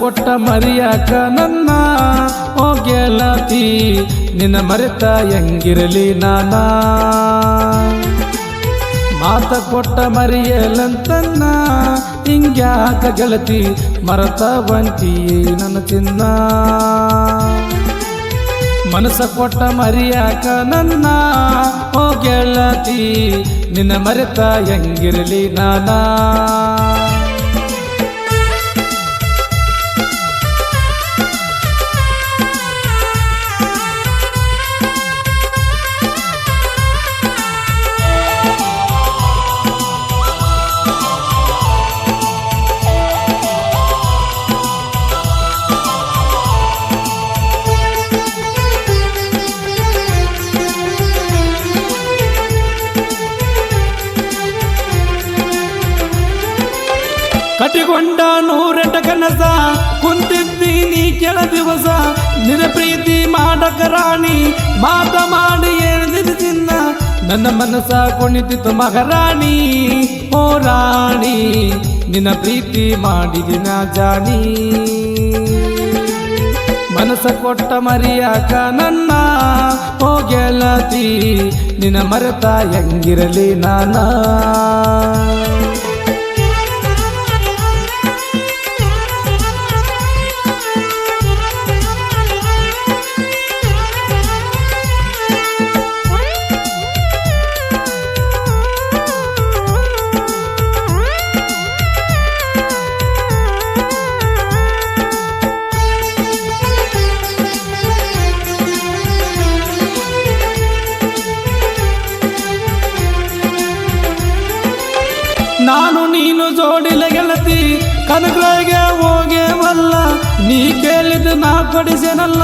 ಕೊಟ್ಟ ಮರಿಯಾಕ ನನ್ನ ಓ ಗೆಳತಿ ನಿನ್ನ ಮರೆತ ಹೆಂಗಿರಲಿ ನಾನ ಮಾತ ಕೊಟ್ಟ ಮರಿಯಲಂತನ್ನ ಹಿಂಗ್ಯಾಕ ಗೆಳತಿ ಮರತ ಬಂಟಿ ನನ್ನ ಚಿನ್ನ ಮನಸ ಕೊಟ್ಟ ಮರಿಯಾಕ ನನ್ನ ಓ ಗೆಳತಿ ನಿನ್ನ ಮರೆತ ಹೆಂಗಿರಲಿ ನಾನಾ ಕಟ್ಟಿಕೊಂಡ 108 ಕನಸ ಕುಂತಿದ್ದೀನಿ ಕೆಳ ದಿವಸ ನಿನ್ನ ಪ್ರೀತಿ ಮಾಡಕ ರಾಣಿ ಮಾತ ಮಾಡಿ ಹೇಳಿದ ಚಿನ್ನ ನನ್ನ ಮನಸ ಕುಣಿತಿತ್ತು ಮಹಾರಾಣಿ ಓ ರಾಣಿ ನಿನ್ನ ಪ್ರೀತಿ ಮಾಡಿದಿನ ಜಾಣಿ ಮನಸ ಕೊಟ್ಟ ಮರಿಯಾಕ ನನ್ನ ಓ ಗೆಳತಿ ನಿನ್ನ ಮರೆತ ಹೆಂಗಿರಲಿ ನಾನಾ ನಾನು ನೀನು ಜೋಡಿಲ ಗೆಳತಿ ಕನಕರಾಯಿಗೆ ಹೋಗೇವಲ್ಲ ನೀ ಕೇಳಿದ ನಾ ಕೊಡಿಸೇನಲ್ಲ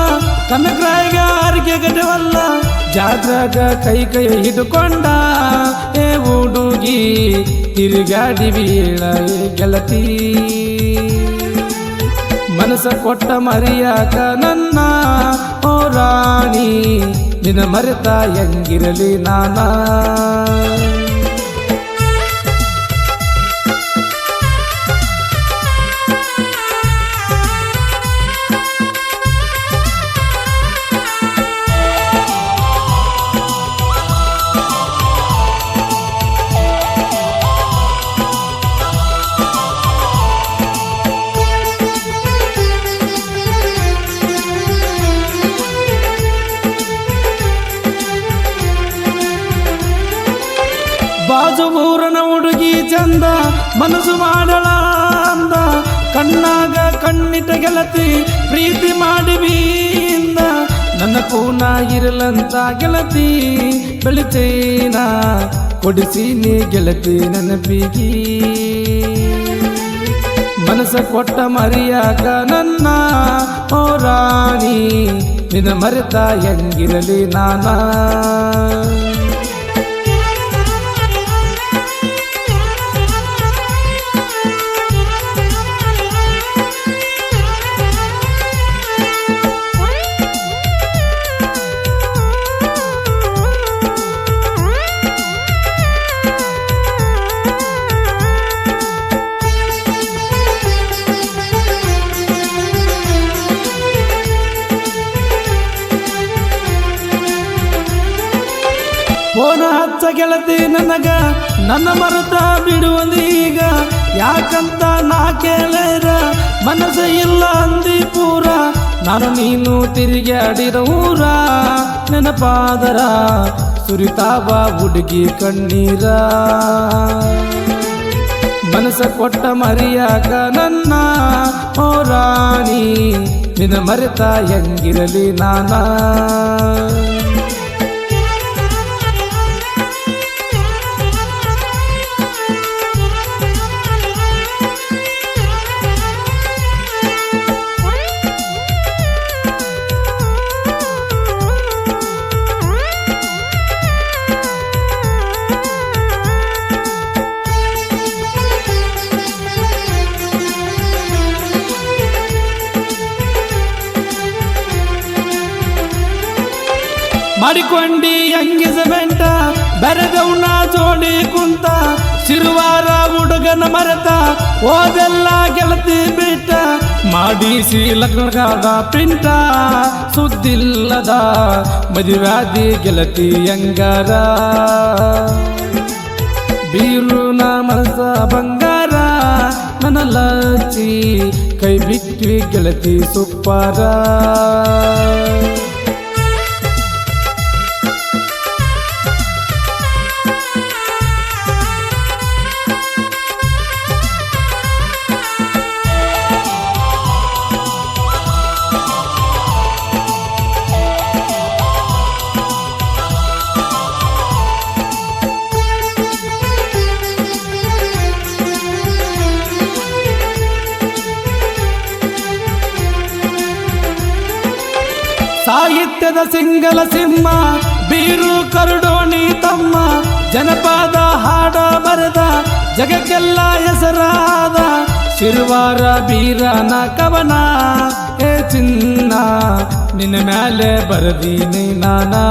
ಕನಕರಾಯಿಗೆ ಆರಿಕೆ ಗಟವಲ್ಲ ಜಾತ್ರಾಗ ಕೈ ಕೈ ಹಿಡ್ಕೊಂಡ ಏ ಹುಡುಗಿ ತಿರುಗಾಡಿ ಬೀಳ ಗೆಳತಿ ಮನಸ ಕೊಟ್ಟ ಮರಿಯಾಕ ನನ್ನ ಓ ರಾಣಿ ನಿನ್ನ ಮರೆತ ಹೆಂಗಿರಲಿ ನಾನಾ ಬಾಜು ಊರನ ಹುಡುಗಿ ಚಂದ ಮನಸ್ಸು ಮಾಡಳ ಅಂದ ಕಣ್ಣಾಗ ಕಣ್ಣಿಟ ಗೆಳತಿ ಪ್ರೀತಿ ಮಾಡಿ ಬೀಂದ ನನ್ನ ಕೂನ ಇರಲಂತ ಗೆಳತಿ ಬೆಳಿತೇನ ಕೊಡಿಸಿ ನೀ ಗೆಳತಿ ನನ್ನ ಬೀಗಿ ಮನಸ್ಸ ಕೊಟ್ಟ ಮರಿಯಾಕ ನನ್ನ ಓ ರಾಣಿ ನಿನ್ನ ಮರೆತ ಹೆಂಗಿರಲಿ ನಾನಾ ಫೋನ ಹಚ್ಚ ಗೆಳತಿ ನನಗ ನನ್ನ ಮರೆತ ಬಿಡುವುದೀಗ ಯಾಕಂತ ನಾ ಕೇಳರ ಮನಸ್ಸ ಇಲ್ಲ ಅಂದಿ ಪೂರ ನಾನು ನೀನು ತಿರುಗಾಡಿದ ಊರ ನೆನಪಾದರ ಸುರಿತಾವ ಹುಡುಗಿ ಕಣ್ಣೀರ ಮನಸ್ಸ ಕೊಟ್ಟ ಮರಿಯಾಕ ನನ್ನ ಓ ರಾಣಿ ನಿನ್ನ ಮರೆತ ಹೆಂಗಿರಲಿ ನಾನಾ ಮಾಡಿಕೊಂಡಿ ಎಂಗೇಜ್ಮೆಂಟ ಬೆರೆದವನ ಜೋಡಿ ಕುಂತ ಸಿರುವಾರ ಹುಡುಗನ ಮರೆತ ಓದೆಲ್ಲ ಗೆಳತಿ ಬಿಟ್ಟ ಮಾಡಿಸಿ ಲಗ್ನಗಾದ ಪಿಂಟ ಸುದ್ದಿಲ್ಲದ ಮದುವ್ಯಾದಿ ಗೆಳತಿ ಹೆಂಗಾರ ಬೀರುನ ಮನಸ ಬಂಗಾರ ನನ್ನ ಲಚ್ಚಿ ಕೈ ಬಿಟ್ವಿ ಗೆಳತಿ ಸುಪ್ಪಾರ ಸಾಹಿತ್ಯದ ಸಿಂಗಲ ಸಿಂಹ ಬೀರು ಕರುಡೋಣಿ ತಮ್ಮ ಜನಪದ ಹಾಡ ಬರೆದ ಜಗಕ್ಕೆಲ್ಲ ಹೆಸರಾದ ಶಿರುವಾರ ಬೀರನ ಕವನ ಏ ಚಿನ್ನ ನಿನ್ನ ಮೇಲೆ ಬರದೀನಿ ನಾನಾ